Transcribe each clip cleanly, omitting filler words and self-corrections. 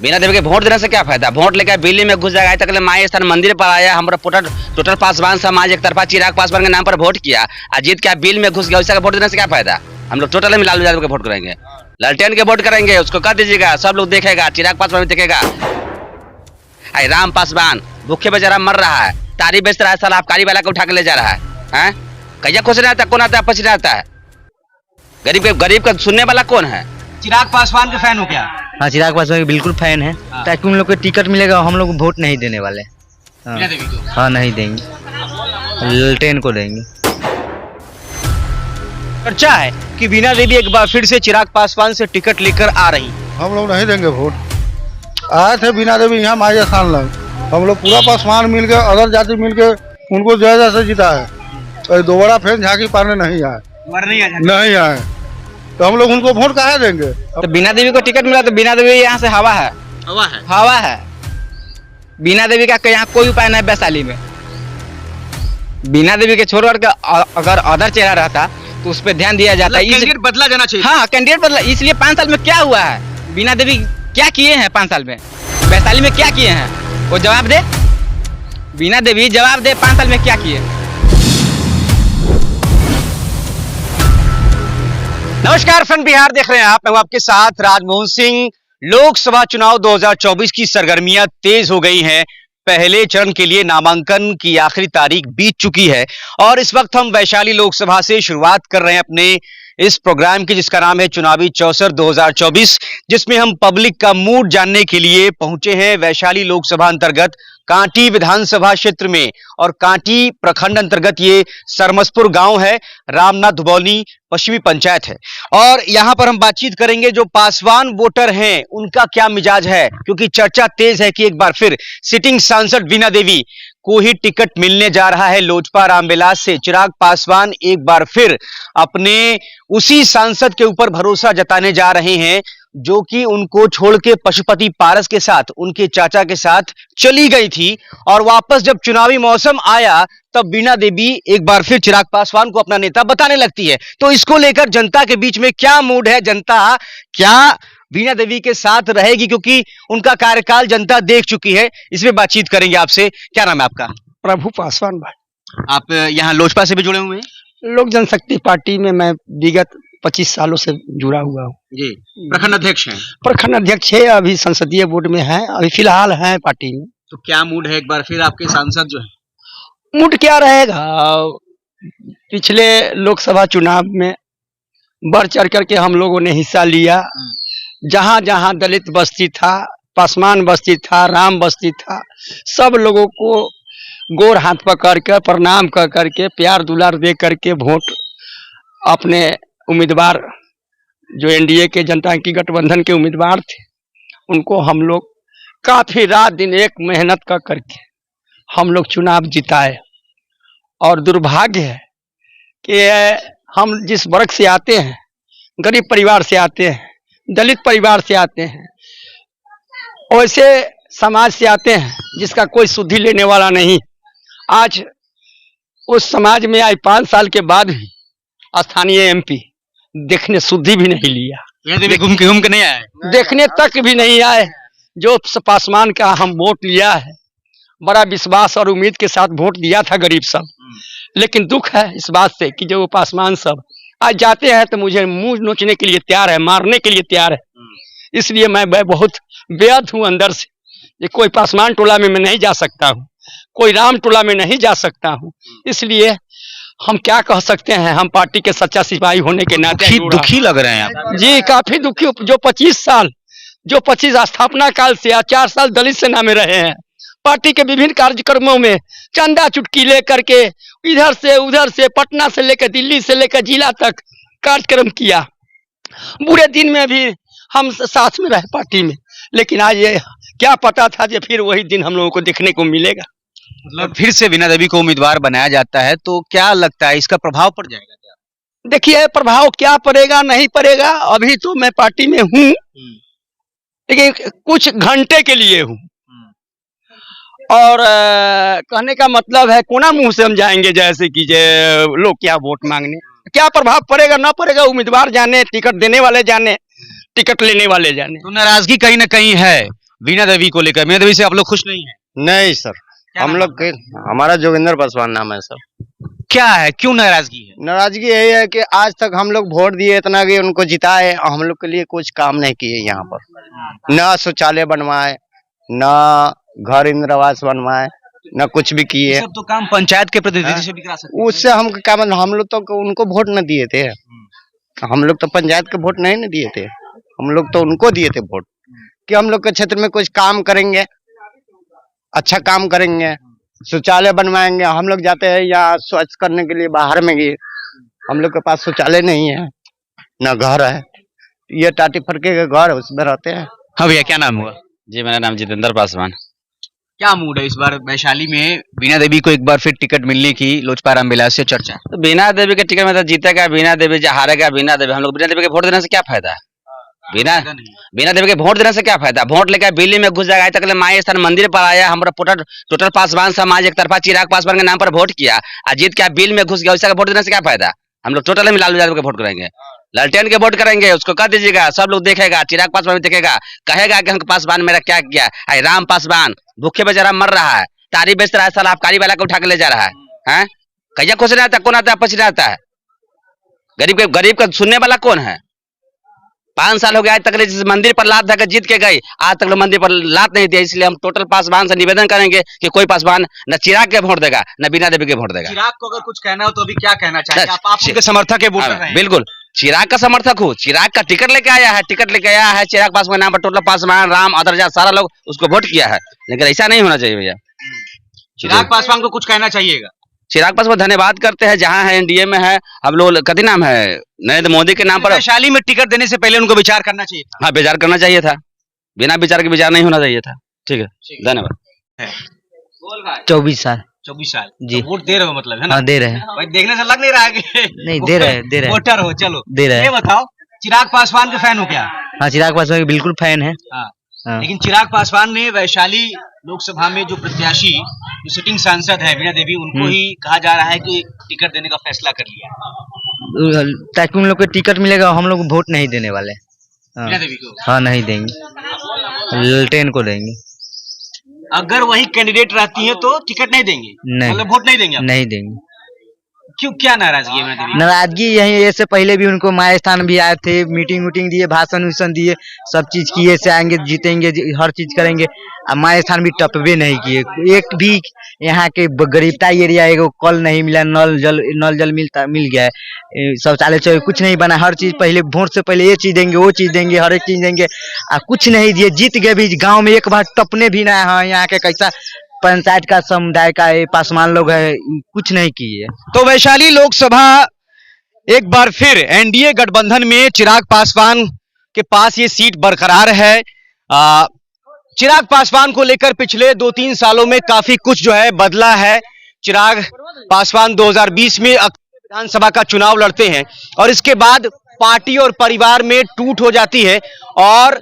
बिना देवी के वोट देने से क्या फायदा? वोट लेकर बिल्ली में घुस जाएगा। आज तक माई स्थान मंदिर पर आया, हमारा टोटल पासवान समाज एक तरफा चिराग पासवान के नाम पर वोट किया, अजीत क्या बिल में घुस गया, उसका वोट देने से क्या फायदा? हम लोग टोटल में लालू यादव के वोट करेंगे, लालटेन के वोट करेंगे, उसको कर दीजिएगा, सब लोग देखेगा, चिराग पासवान देखेगा। राम पासवान भूखे बेचारा मर रहा है, तारी बेच रहा है, साला आबकारी वाला को उठा के ले जा रहा है। कैया खुश रहता है, कौन आता है पछ रहता है? गरीब का सुनने वाला कौन है? चिराग पासवान के फैन हो क्या? हाँ, चिराग पासवान के बिल्कुल फैन है। ताकि उन लोग को टिकट मिलेगा, हम लोग वोट नहीं देने वाले। हाँ नहीं देंगे, लालटेन को देंगे। चर्चा है कि बीना देवी एक बार फिर से चिराग पासवान से टिकट लेकर आ रही। हम लोग नहीं देंगे वोट। आए थे बीना देवी यहाँ माया स्थान लग, हम लोग पूरा पासवान मिल के, अदर जाति मिल के उनको जय से जीता है। तो दोबारा फिर झांकी पाने नहीं आए, नहीं आए, तो हम लोग उनको वोट काहे देंगे? तो बीना देवी को टिकट मिला तो बीना देवी यहाँ से हवा है, हवा है। बीना देवी का यहाँ कोई उपाय नहीं वैशाली में। बीना देवी के छोड़ कर अगर अदर चेहरा रहता तो उस पर ध्यान दिया जाता। कैंडिडेट बदला जाना चाहिए। हाँ, कैंडिडेट बदला। इसलिए 5 साल में क्या हुआ है? बीना देवी क्या किए हैं 5 साल में? वैशाली में क्या किए हैं? वो जवाब दे, बीना देवी जवाब दे, 5 साल में क्या किए? नमस्कार, फन बिहार देख रहे हैं आप, मैं हूं आपके साथ राजमोहन सिंह। लोकसभा चुनाव 2024 की सरगर्मियां तेज हो गई हैं। पहले चरण के लिए नामांकन की आखिरी तारीख बीत चुकी है और इस वक्त हम वैशाली लोकसभा से शुरुआत कर रहे हैं अपने इस प्रोग्राम की, जिसका नाम है चुनावी चौसर 2024, जिसमें हम पब्लिक का मूड जानने के लिए पहुंचे हैं वैशाली लोकसभा अंतर्गत कांटी विधानसभा क्षेत्र में। और कांटी प्रखंड अंतर्गत ये सरमसपुर गांव है, रामनाथ धुबौली पश्चिमी पंचायत है। और यहां पर हम बातचीत करेंगे जो पासवान वोटर हैं उनका क्या मिजाज है, क्योंकि चर्चा तेज है कि एक बार फिर सिटिंग सांसद बीना देवी को ही टिकट मिलने जा रहा है लोजपा रामविलास से। चिराग पासवान एक बार फिर अपने उसी सांसद के ऊपर भरोसा जताने जा रहे हैं जो कि उनको छोड़ के पशुपति पारस के साथ, उनके चाचा के साथ चली गई थी। और वापस जब चुनावी मौसम आया तब बीना देवी एक बार फिर चिराग पासवान को अपना नेता बताने लगती है। तो इसको लेकर जनता के बीच में क्या मूड है, जनता क्या बीना देवी के साथ रहेगी, क्योंकि उनका कार्यकाल जनता देख चुकी है। इसमें बातचीत करेंगे आपसे। क्या नाम है आपका? प्रभु पासवान भाई। आप यहाँ लोजपा से भी जुड़े हुए हैं? लोक जनशक्ति पार्टी में मैं विगत 25 सालों से जुड़ा हुआ हूँ जी। प्रखंड अध्यक्ष हैं? प्रखंड अध्यक्ष है, अभी संसदीय बोर्ड में है, अभी फिलहाल है पार्टी में। तो क्या मूड है एक बार फिर आपके सांसद जो है? मूड क्या रहेगा? पिछले लोकसभा चुनाव में बढ़ चढ़ करके हम लोगों ने हिस्सा लिया। जहां जहां दलित बस्ती था, पासवान बस्ती था, राम बस्ती था, सब लोगों को गोर हाथ पकड़ कर प्रणाम कर करके प्यार दुलार दे करके वोट अपने उम्मीदवार जो एनडीए के जनता की गठबंधन के उम्मीदवार थे उनको हम लोग काफी रात दिन एक मेहनत कर करके हम लोग चुनाव जिताए। और दुर्भाग्य है कि हम जिस वर्ग से आते हैं, गरीब परिवार से आते हैं, दलित परिवार से आते हैं, वैसे समाज से आते हैं जिसका कोई सुधि लेने वाला नहीं। आज उस समाज में आज 5 साल के बाद भी स्थानीय एमपी देखने सुधि भी नहीं लिया, घूम के नहीं आए, देखने तक भी नहीं आए। जो पासवान का हम वोट लिया है, बड़ा विश्वास और उम्मीद के साथ वोट दिया था गरीब सब, लेकिन दुख है इस बात से कि जो पासवान सब आज जाते हैं तो मुझे मुंह नोचने के लिए तैयार है, मारने के लिए तैयार है। इसलिए मैं बहुत बेहद हूँ अंदर से। ये कोई पासवान टोला में मैं नहीं जा सकता हूँ, कोई राम टोला में नहीं जा सकता हूँ। इसलिए हम क्या कह सकते हैं, हम पार्टी के सच्चा सिपाही होने के नाते दुखी लग रहे हैं आप? जी काफी दुखी। जो 25 स्थापना काल से 4 साल दलित सेना में रहे हैं, पार्टी के विभिन्न कार्यक्रमों में चंदा चुटकी लेकर के इधर से उधर से, पटना से लेकर दिल्ली से लेकर जिला तक कार्यक्रम किया। बुरे दिन में भी हम साथ में रहे पार्टी में, लेकिन आज ये क्या पता था कि फिर वही दिन हम लोगों को देखने को मिलेगा। मतलब फिर से बीना देवी को उम्मीदवार बनाया जाता है तो क्या लगता है इसका प्रभाव पड़ जाएगा क्या? देखिए प्रभाव क्या पड़ेगा नहीं पड़ेगा, अभी तो मैं पार्टी में हूँ, लेकिन कुछ घंटे के लिए हूँ। और कहने का मतलब है कोना मुंह से हम जाएंगे जैसे कि लोग क्या वोट मांगने, क्या प्रभाव पड़ेगा ना पड़ेगा उम्मीदवार जाने, टिकट देने वाले जाने, टिकट लेने वाले जाने। तो नाराजगी कहीं ना कहीं है बीना देवी को लेकर, बीना देवी से आप लोग खुश नहीं है? नहीं सर, क्या हम नाम लोग के हमारा जोगिंदर पासवान नाम है सर। क्या है, क्यों नाराजगी है? नाराजगी यही है कि आज तक हम लोग वोट दिए, इतना कि उनको जिताए, हम लोग के लिए कुछ काम नहीं किए यहाँ पर। न शौचालय बनवाए, न घर इंदिरा आवास बनवाए, न कुछ भी ये किए। सब तो काम पंचायत के प्रतिनिधि से भी करा सकते हैं। उससे हम क्या मतलब, हम लोग तो उनको वोट न दिए थे, हम लोग तो पंचायत के वोट नहीं न दिए थे, हम लोग तो उनको दिए थे वोट कि हम लोग के क्षेत्र में कुछ काम करेंगे, अच्छा काम करेंगे, शौचालय बनवाएंगे। हम लोग जाते हैं यहाँ स्वच्छ करने के लिए बाहर में गए, हम लोग के पास शौचालय नहीं है, न घर है, ये टाटी फटके के घर है, उसमें रहते हैं। हाँ भैया, क्या नाम हुआ? जी मेरा नाम जितेंद्र पासवान। क्या मूड है इस बार वैशाली में? बीना देवी को एक बार फिर टिकट मिलने की लोजपा रामविलास से चर्चा। तो बीना देवी के टिकट में तो जीतेगा बीना देवी, हारेगा बीना देवी। हम लोग बीना देवी के वोट देने से क्या फायदा? बीना देवी के वोट देने से क्या फायदा? वोट लेकर बिल्ली में घुस जाएगा। आज तक माई स्थान मंदिर पर आया, हमारा टोटल पासवान समाज एक तरफा चिराग पासवान के नाम पर वोट किया, और जीत के बिल में घुस गया। उसका वोट देने से क्या फायदा? हम लोग टोटल में लालू यादव के वोट करेंगे, लालटेन के वोट करेंगे। उसको कह दीजिएगा, सब लोग देखेगा, चिराग पासवान भी देखेगा, कहेगा कि हम पासवान मेरा क्या किया। अरे राम पासवान भूखे बेचारा मर रहा है, तारी बेच रहा है, साला आबकारी वाला को उठा के ले जा रहा है। कैसा खुश रहता है? कौन आता है पछड़ा आता है? गरीब का सुनने वाला कौन है? 5 साल हो गया आज तक जिस मंदिर पर लात धक्का जीत के गई, आज तक मंदिर पर लात नहीं दिया। इसलिए हम टोटल पासवान से निवेदन करेंगे कि कोई पासवान न चिराग के वोट देगा न बीना देवी के वोट देगा। चिराग को अगर कुछ कहना हो तो अभी क्या कहना चाहिए? आप उनके समर्थक है, वोटर हैं। बिल्कुल चिराग का समर्थक हूँ। चिराग का टिकट लेके आया है, चिराग पासवान नाम पर टोटल पासवान राम अदरजा सारा लोग उसको वोट किया है, लेकिन ऐसा नहीं होना चाहिए भैया। चिराग पासवान को कुछ कहना चाहिएगा? चिराग पासवान धन्यवाद करते हैं, जहाँ है एनडीए में है, हम लोग कथी नाम है नरेंद्र मोदी के नाम पर। वैशाली में टिकट देने से पहले उनको विचार करना चाहिए। हाँ विचार करना चाहिए था, बिना विचार के विचार नहीं होना चाहिए था। ठीक है, धन्यवाद। 24 साल 24 साल जी। तो वोट दे रहे हो मतलब, है ना? हाँ दे रहे हैं। भाई देखने से लग नहीं रहा है कि नहीं, दे रहे हैं। वोटर हो। चलो दे रहे हैं। ये बताओ, चिराग पासवान के फैन हो क्या? हाँ चिराग पासवान के बिल्कुल फैन है। हाँ। हाँ। लेकिन चिराग पासवान ने वैशाली लोकसभा में जो प्रत्याशी, जो सिटिंग सांसद है बीना देवी, उनको ही कहा जा रहा है कि टिकट देने का फैसला कर लिया। ताकि उन लोग को टिकट मिलेगा, हम लोग वोट नहीं देने वाले। हाँ। बीना देवी को? हाँ नहीं देंगे, लालटेन को देंगे। अगर वही कैंडिडेट रहती है तो टिकट नहीं देंगे? नहीं। मतलब वोट नहीं देंगे आप? नहीं देंगे। क्यों, क्या नाराजगी है बीना देवी? नाराजगी यही, ऐसे पहले भी उनको माया स्थान भी आए थे, मीटिंग वूटिंग दिए, भाषण उषण दिए, सब चीज किए, से आएंगे जीतेंगे, हर चीज करेंगे। अब माया स्थान भी टपबे नहीं किए। एक भी यहाँ के गरीबता एरिया एगो कल नहीं मिला, नल जल मिल गया है, शौचालय कुछ नहीं बना। हर चीज पहले वोट से पहले ये चीज देंगे, वो चीज देंगे, हर एक चीज देंगे, कुछ नहीं दिए। जीत गए भी, गाँव में एक बार टपने भी ना। हाँ यहाँ के कैसा पंचायत का समुदाय का पासवान लोग है, कुछ नहीं किए। तो वैशाली लोकसभा एक बार फिर एनडीए गठबंधन में चिराग पासवान के पास ये सीट बरकरार है। चिराग पासवान को लेकर पिछले 2-3 सालों में काफी कुछ जो है बदला है। चिराग पासवान 2020 में विधानसभा का चुनाव लड़ते हैं और इसके बाद पार्टी और परिवार में टूट हो जाती है और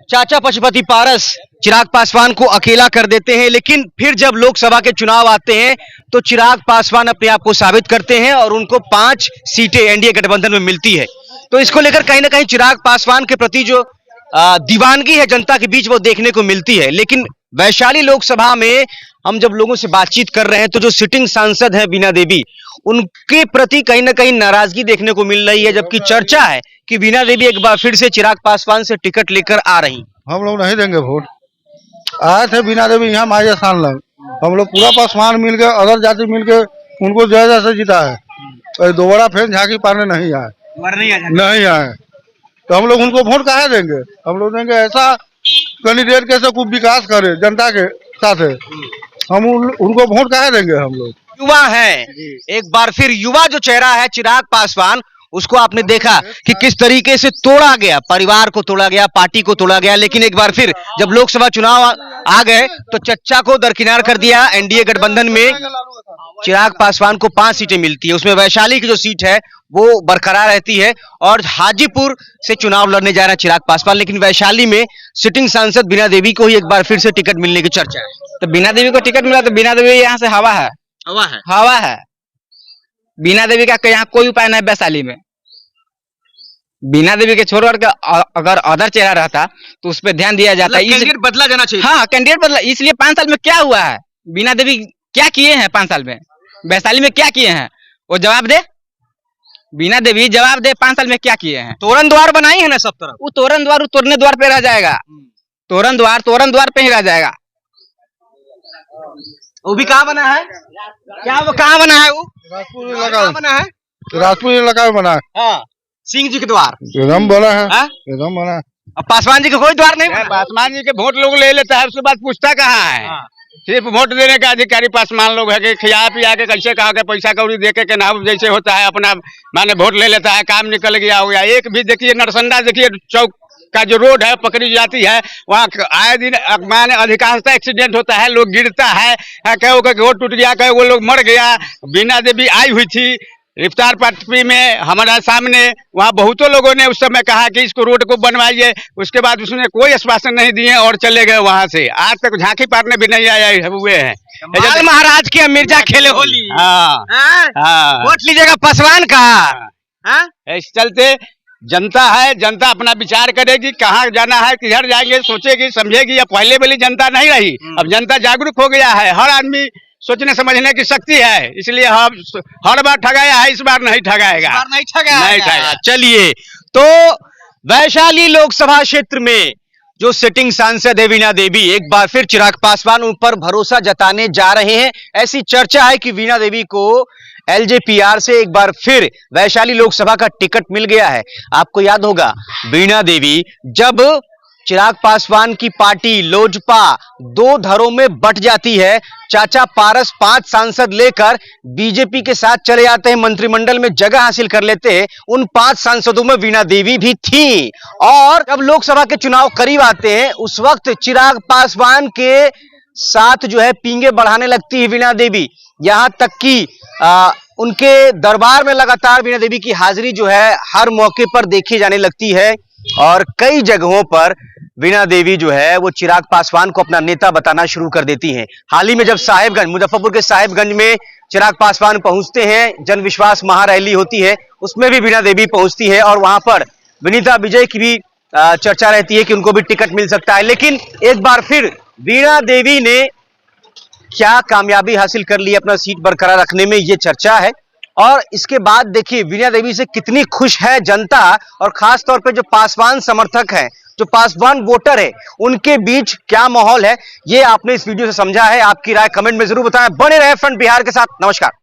चाचा पशुपति पारस चिराग पासवान को अकेला कर देते हैं। लेकिन फिर जब लोकसभा के चुनाव आते हैं तो चिराग पासवान अपने आप को साबित करते हैं और उनको 5 सीटें एनडीए गठबंधन में मिलती है। तो इसको लेकर कहीं ना कहीं चिराग पासवान के प्रति जो दीवानगी है जनता के बीच, वो देखने को मिलती है। लेकिन वैशाली लोकसभा में हम जब लोगों से बातचीत कर रहे हैं तो जो सिटिंग सांसद है बीना देवी, उनके प्रति कहीं ना कहीं नाराजगी देखने को मिल रही है। जबकि चर्चा है कि बीना देवी एक बार फिर से चिराग पासवान से टिकट लेकर आ रही। हम लोग नहीं देंगे वोट। आए थे बीना देवी यहाँ माई स्थान लग, हम लोग पूरा पासवान मिल के, अदर जाति मिल के उनको जय से जीता है। दोबारा फिर झांकी पाने नहीं आए, नहीं आए, तो हम लोग उनको वोट काहे देंगे? हम लोग देंगे ऐसा कैंडिडेट कैसे खूब विकास करे जनता के साथ है, हम उनको वोट काहे देंगे? हम लोग युवा है, एक बार फिर युवा जो चेहरा है चिराग पासवान, उसको आपने देखा कि किस तरीके से तोड़ा गया, परिवार को तोड़ा गया, पार्टी को तोड़ा गया। लेकिन एक बार फिर जब लोकसभा चुनाव आ गए तो चच्चा को दरकिनार कर दिया। एनडीए गठबंधन में चिराग पासवान को 5 सीटें मिलती है, उसमें वैशाली की जो सीट है वो बरकरार रहती है और हाजीपुर से चुनाव लड़ने जा रहा है चिराग पासवान। लेकिन वैशाली में सिटिंग सांसद बीना देवी को ही एक बार फिर से टिकट मिलने की चर्चा है। तो बीना देवी को टिकट मिला तो बीना देवी यहाँ से हवा है, हवा है। बीना देवी का यहाँ कोई उपाय नहीं। वैशाली में बीना देवी के छोड़ करके अगर अदर चेहरा रहता तो उस पर ध्यान दिया जाता। कैंडिडेट बदला जाना चाहिए। हाँ, कैंडिडेट बदला। इसलिए 5 साल में क्या हुआ है, बीना देवी क्या किए हैं 5 साल में, वैशाली में क्या किए हैं, वो जवाब दे। बीना देवी जवाब दे, 5 साल में क्या किए हैं। तोरण द्वार बनाई है ना सब तरफ। वो तोरण द्वार तोड़ने द्वार पे रह जाएगा। तोरण द्वार पे ही रह जाएगा। वो भी कहाँ बना है, क्या वो कहाँ बना है, वो राजपुर कहाँ इलाका बना है। राजपुर इलाका में बना है। हाँ, सिंह जी के द्वार एकदम बना है, हाँ? एकदम बना है। अब पासवान जी का कोई द्वार नहीं बना। पासवान जी के वोट लोग ले लेता है, उसके बाद पूछता कहाँ है। हाँ। सिर्फ वोट देने का अधिकारी पासवान लोग है कि खिया पिया के कैसे कहा के पैसा कौड़ी दे के नाम जैसे होता है अपना माने वोट ले लेता है, काम निकल गया हो गया। एक भी देखिए नरसंडा देखिए चौक का जो रोड है पकड़ी जाती है, वहाँ आए दिन माने अधिकांशतः एक्सीडेंट होता है, लोग गिरता है, कहो का रोड टूट गया, कहो वो लोग मर गया। बीना देवी आई हुई थी इफ्तार पार्टी में हमारा सामने, वहाँ बहुतों लोगों ने उस समय कहा कि इसको रोड को बनवाइए, उसके बाद उसने कोई आश्वासन नहीं दिए और चले गए वहाँ से। आज तक झांकी पारने भी नहीं आए हुए हैं। माल महाराज के मिर्जा खेले होली। हाँ हाँ, वोट लीजिएगा पासवान का। हाँ? इस चलते जनता है, जनता अपना विचार करेगी कहाँ जाना है, किधर जाएंगे, सोचेगी समझेगी। अब पहले वाली जनता नहीं रही, अब जनता जागरूक हो गया है, हर आदमी सोचने समझने की शक्ति है, इसलिए हम हर बार ठगाया है, इस बार नहीं ठगाएगा। इस बार नहीं ठगाएगा। नहीं ठगाएगा। चलिए, तो वैशाली लोकसभा क्षेत्र में जो सिटिंग सांसद है वीणा देवी, एक बार फिर चिराग पासवान उन पर भरोसा जताने जा रहे हैं। ऐसी चर्चा है कि वीणा देवी को एलजेपीआर से एक बार फिर वैशाली लोकसभा का टिकट मिल गया है। आपको याद होगा वीणा देवी जब चिराग पासवान की पार्टी लोजपा 2 धड़ों में बट जाती है, चाचा पारस 5 सांसद लेकर बीजेपी के साथ चले जाते हैं, मंत्रिमंडल में जगह हासिल कर लेते हैं। उन 5 सांसदों में वीणा देवी भी थी। और जब लोकसभा के चुनाव करीब आते हैं उस वक्त चिराग पासवान के साथ जो है पींगे बढ़ाने लगती है वीणा देवी। यहां तक कि उनके दरबार में लगातार वीणा देवी की हाजिरी जो है हर मौके पर देखी जाने लगती है और कई जगहों पर वीणा देवी जो है वो चिराग पासवान को अपना नेता बताना शुरू कर देती हैं। हाल ही में जब साहेबगंज, मुजफ्फरपुर के साहेबगंज में चिराग पासवान पहुंचते हैं, जन विश्वास महारैली होती है, उसमें भी वीणा देवी पहुंचती है और वहां पर विनीता विजय की भी चर्चा रहती है कि उनको भी टिकट मिल सकता है। लेकिन एक बार फिर वीणा देवी ने क्या कामयाबी हासिल कर ली अपना सीट बरकरार रखने में, ये चर्चा है। और इसके बाद देखिए वीणा देवी से कितनी खुश है जनता, और खास तौर पे जो पासवान समर्थक हैं, जो पासवान वोटर है, उनके बीच क्या माहौल है, ये आपने इस वीडियो से समझा है। आपकी राय कमेंट में जरूर बताएं। बने रहे फ्रंट बिहार के साथ। नमस्कार।